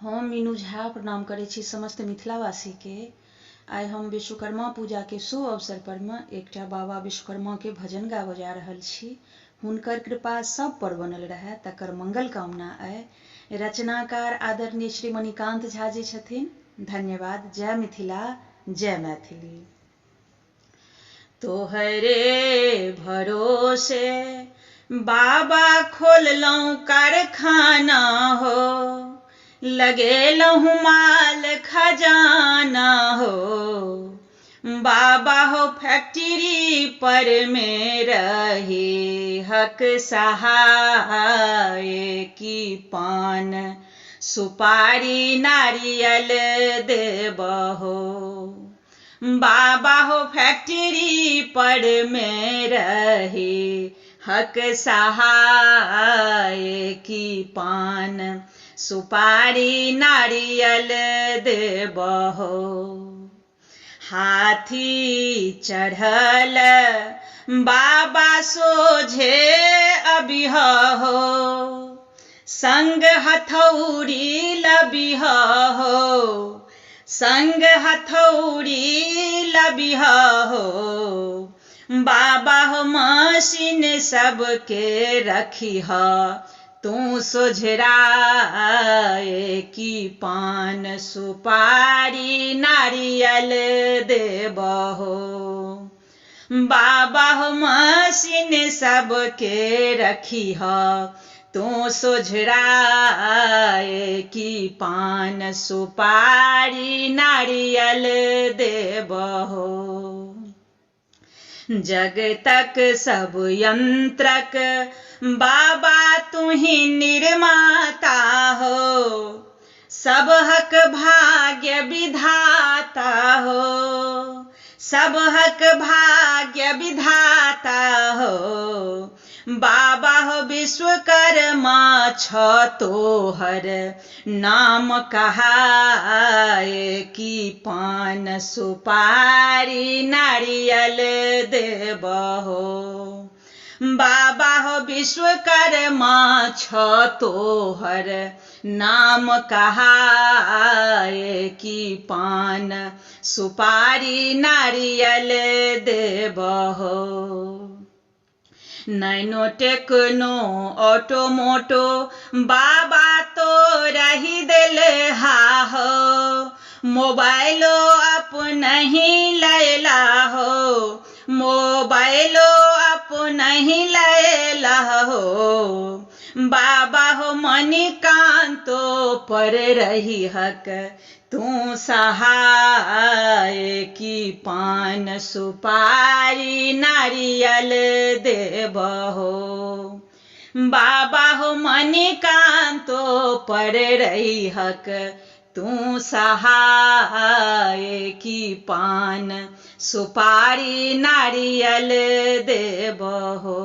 हम मीनू झा प्रणाम करै छी समस्त मिथिलावासी के। आइ हम विश्वकर्मा पूजा के शुभ अवसर पर में एकटा बाबा विश्वकर्मा के भजन गाबऽ जा रहल छी। हुनकर कृपा सब पर बनल रहे तकर मंगल कामना आइ। रचनाकार आदरणीय श्री मणिकांत झा जी छथिन। धन्यवाद। जय मिथिला, जय मैथिली। तोहरे भरोसे बाबा खोललौं कारखाना हो, लगेलहुँ माल खजाना हो। बाबा हो फैक्ट्री पर में रही हक सहाय की पान सुपारी नारियल देबहो। बाबा हो फैक्ट्री पर में रही हक सहाय की पान सुपारी नारियल देबहो। हाथी चढ़ल बाबा सोझे अबिहहो, संग हथौड़ी लबिहहो, संग हथौड़ी लबिहहो। बाबा हो मशीन सबके रखिह, तू सोझराए की पान सुपारी नारियल देबहो। बाबा हो मशीन सबके रखिह, तू सोझराए की पान सुपारी नारियल देबहो। जग तक सब यंत्रक बाबा तुही निर्माता हो, सब हक भाग्य विधाता हो, सब हक भाग्य विधाता हो। बाबा हो विश्वकर्मा छ तोहर नाम कहाए की पान सुपारी नारियल देबहो। बाबा हो विश्वकर्मा छ तोहर नाम कहाए की पान सुपारी नारियल देबहो। नैनो टेक्नो ऑटोमोटो बाबा तो रही दिल हा हो, मोबाइलो अपना ही लैला हो, मोबाइलो अपना ही लैला हो। बाबा हो मणिकांतो पर रही हक, तू सहाय की पान सुपारी नारियल देबहो। बाबा हो मणिकांतो पर रही हक, तू सहाय की पान सुपारी नारियल देबहो।